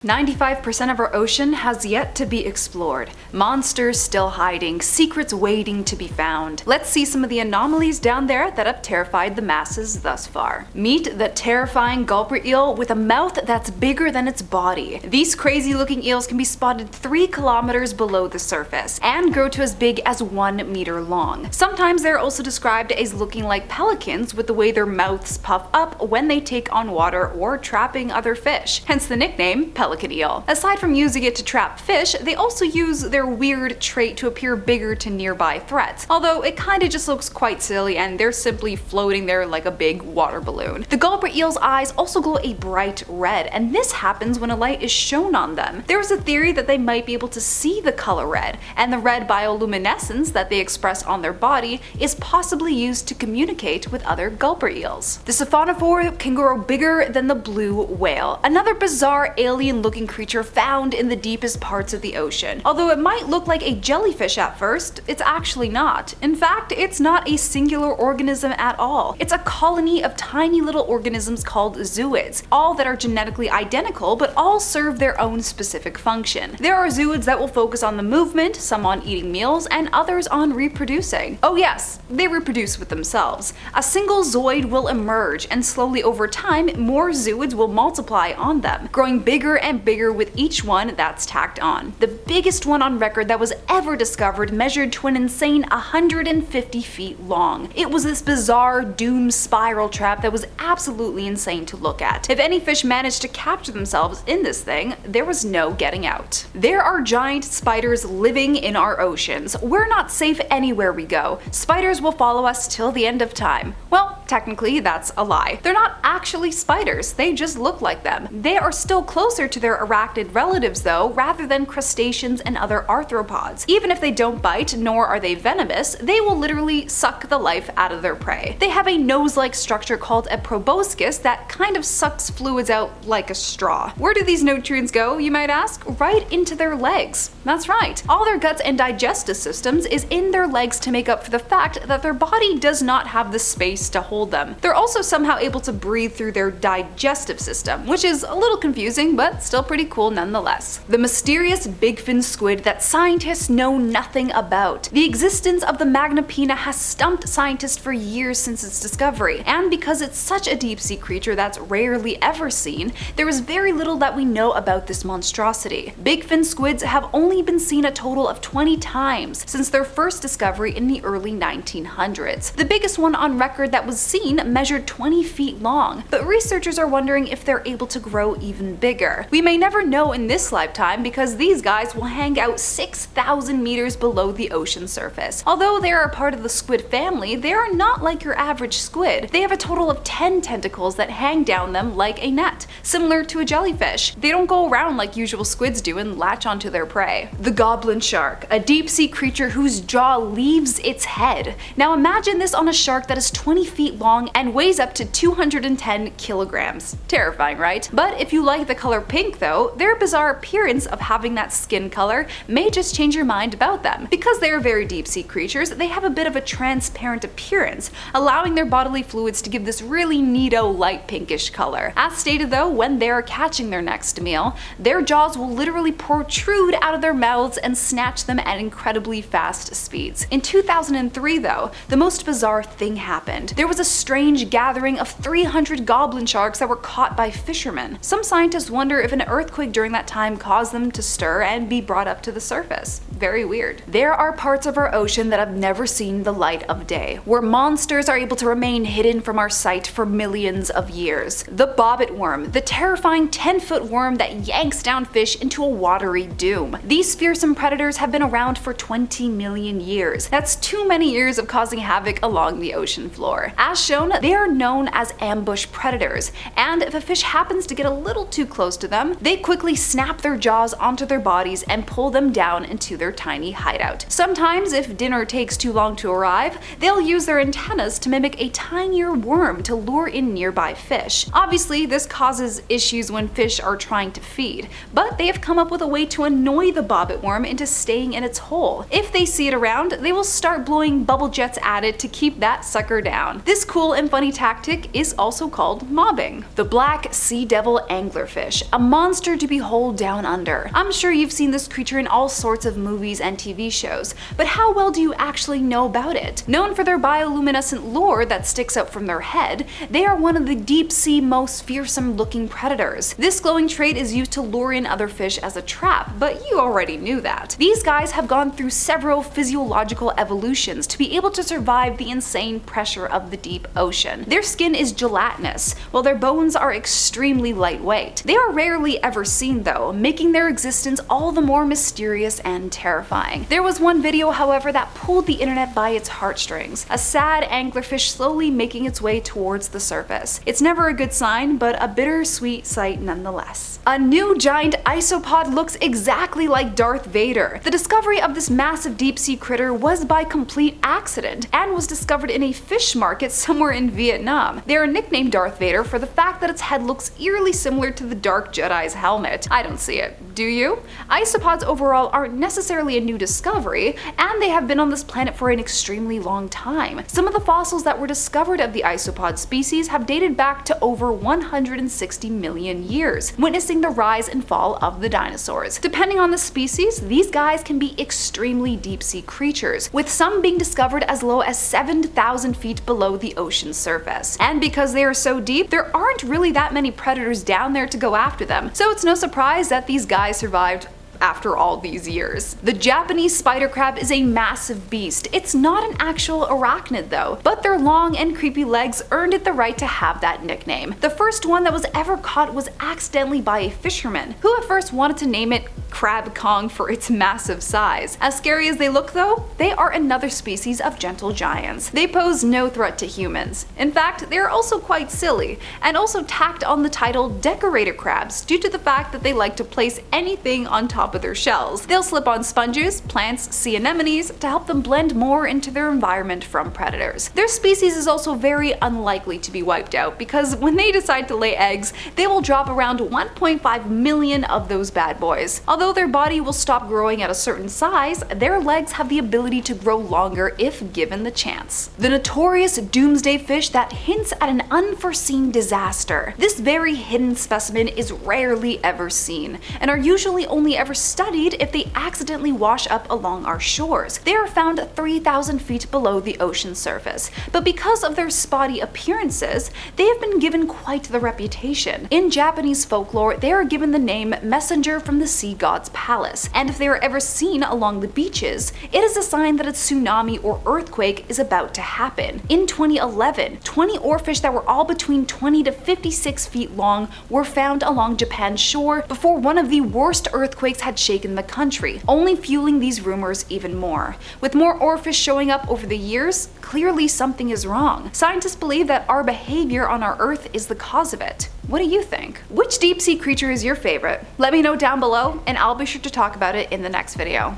95% of our ocean has yet to be explored. Monsters still hiding, secrets waiting to be found. Let's see some of the anomalies down there that have terrified the masses thus far. Meet the terrifying gulper eel with a mouth that's bigger than its body. These crazy looking eels can be spotted 3 kilometers below the surface and grow to as big as 1 meter long. Sometimes they're also described as looking like pelicans with the way their mouths puff up when they take on water or trapping other fish, hence the nickname pelican eel. Aside from using it to trap fish, they also use their weird trait to appear bigger to nearby threats, although it kinda just looks quite silly and they're simply floating there like a big water balloon. The gulper eel's eyes also glow a bright red, and this happens when a light is shown on them. There is a theory that they might be able to see the color red, and the red bioluminescence that they express on their body is possibly used to communicate with other gulper eels. The SIPHONOPHORE can grow bigger than the blue whale, another bizarre alien looking creature found in the deepest parts of the ocean. Although it might look like a jellyfish at first, it's actually not. In fact, it's not a singular organism at all. It's a colony of tiny little organisms called zooids, all that are genetically identical but all serve their own specific function. There are zooids that will focus on the movement, some on eating meals, and others on reproducing. Oh yes, they reproduce with themselves. A single zooid will emerge, and slowly over time, more zooids will multiply on them, growing bigger and bigger with each one that's tacked on. The biggest one on record that was ever discovered measured to an insane 150 feet long. It was this bizarre doom spiral trap that was absolutely insane to look at. If any fish managed to capture themselves in this thing, there was no getting out. There are giant spiders living in our oceans. We're not safe anywhere we go. Spiders will follow us till the end of time. Well, technically that's a lie. They're not actually spiders, they just look like them. They are still closer to their arachnid relatives though, rather than crustaceans and other arthropods. Even if they don't bite, nor are they venomous, they will literally suck the life out of their prey. They have a nose-like structure called a proboscis that kind of sucks fluids out like a straw. Where do these nutrients go, you might ask? Right into their legs. That's right. All their guts and digestive systems is in their legs to make up for the fact that their body does not have the space to hold them. They're also somehow able to breathe through their digestive system, which is a little confusing, but still pretty cool nonetheless. The mysterious bigfin squid that scientists know nothing about. The existence of the Magnapina has stumped scientists for years since its discovery, and because it's such a deep-sea creature that's rarely ever seen, there is very little that we know about this monstrosity. Bigfin squids have only been seen a total of 20 times since their first discovery in the early 1900s. The biggest one on record that was seen measured 20 feet long, but researchers are wondering if they're able to grow even bigger. We may never know in this lifetime because these guys will hang out 6,000 meters below the ocean surface. Although they are a part of the squid family, they are not like your average squid. They have a total of 10 tentacles that hang down them like a net, similar to a jellyfish. They don't go around like usual squids do and latch onto their prey. The goblin shark, a deep-sea creature whose jaw leaves its head. Now imagine this on a shark that is 20 feet long and weighs up to 210 kilograms. Terrifying, right? But if you like the color pink though, their bizarre appearance of having that skin color may just change your mind about them. Because they are very deep-sea creatures, they have a bit of a transparent appearance, allowing their bodily fluids to give this really neato light pinkish color. As stated though, when they are catching their next meal, their jaws will literally protrude out of their mouths and snatch them at incredibly fast speeds. In 2003 though, the most bizarre thing happened. There was a strange gathering of 300 goblin sharks that were caught by fishermen. Some scientists wonder if an earthquake during that time caused them to stir and be brought up to the surface. Very weird. There are parts of our ocean that have never seen the light of day, where monsters are able to remain hidden from our sight for millions of years. The bobbit worm, the terrifying 10-foot worm that yanks down fish into a watery doom. These fearsome predators have been around for 20 million years. That's too many years of causing havoc along the ocean floor. As shown, they are known as ambush predators, and if a fish happens to get a little too close to them, they quickly snap their jaws onto their bodies and pull them down into their tiny hideout. Sometimes, if dinner takes too long to arrive, they'll use their antennas to mimic a tinier worm to lure in nearby fish. Obviously, this causes issues when fish are trying to feed, but they have come up with a way to annoy the bobbit worm into staying in its hole. If they see it around, they will start blowing bubble jets at it to keep that sucker down. This This cool and funny tactic is also called mobbing. The black sea devil anglerfish, a monster to behold down under. I'm sure you've seen this creature in all sorts of movies and TV shows, but how well do you actually know about it? Known for their bioluminescent lure that sticks out from their head, they are one of the deep sea most fearsome looking predators. This glowing trait is used to lure in other fish as a trap, but you already knew that. These guys have gone through several physiological evolutions to be able to survive the insane pressure of the deep ocean. Their skin is gelatinous, while their bones are extremely lightweight. They are rarely ever seen though, making their existence all the more mysterious and terrifying. There was one video, however, that pulled the internet by its heartstrings. A sad anglerfish slowly making its way towards the surface. It's never a good sign, but a bittersweet sight nonetheless. A new giant isopod looks exactly like Darth Vader. The discovery of this massive deep sea critter was by complete accident and was discovered in a fish market somewhere in Vietnam. They are nicknamed Darth Vader for the fact that its head looks eerily similar to the Dark Jedi's helmet. I don't see it. Do you? Isopods overall aren't necessarily a new discovery, and they have been on this planet for an extremely long time. Some of the fossils that were discovered of the isopod species have dated back to over 160 million years, witnessing the rise and fall of the dinosaurs. Depending on the species, these guys can be extremely deep sea creatures, with some being discovered as low as 7,000 feet below the ocean surface. And because they are so deep, there aren't really that many predators down there to go after them, so it's no surprise that these guys survived after all these years. The Japanese spider crab is a massive beast. It's not an actual arachnid though, but their long and creepy legs earned it the right to have that nickname. The first one that was ever caught was accidentally by a fisherman, who at first wanted to name it Crab Kong for its massive size. As scary as they look though, they are another species of gentle giants. They pose no threat to humans. In fact, they are also quite silly, and also tacked on the title decorator crabs due to the fact that they like to place anything on top of their shells. They'll slip on sponges, plants, sea anemones to help them blend more into their environment from predators. Their species is also very unlikely to be wiped out because when they decide to lay eggs, they will drop around 1.5 million of those bad boys. Although their body will stop growing at a certain size, their legs have the ability to grow longer if given the chance. The notorious doomsday fish that hints at an unforeseen disaster. This very hidden specimen is rarely ever seen, and are usually only ever studied if they accidentally wash up along our shores. They are found 3,000 feet below the ocean surface, but because of their spotty appearances, they have been given quite the reputation. In Japanese folklore, they are given the name messenger from the sea god's palace, and if they are ever seen along the beaches, it is a sign that a tsunami or earthquake is about to happen. In 2011, 20 oarfish that were all between 20 to 56 feet long were found along Japan's shore before one of the worst earthquakes had shaken the country, only fueling these rumors even more. With more oarfish showing up over the years, clearly something is wrong. Scientists believe that our behavior on our Earth is the cause of it. What do you think? Which deep sea creature is your favorite? Let me know down below, and I'll be sure to talk about it in the next video.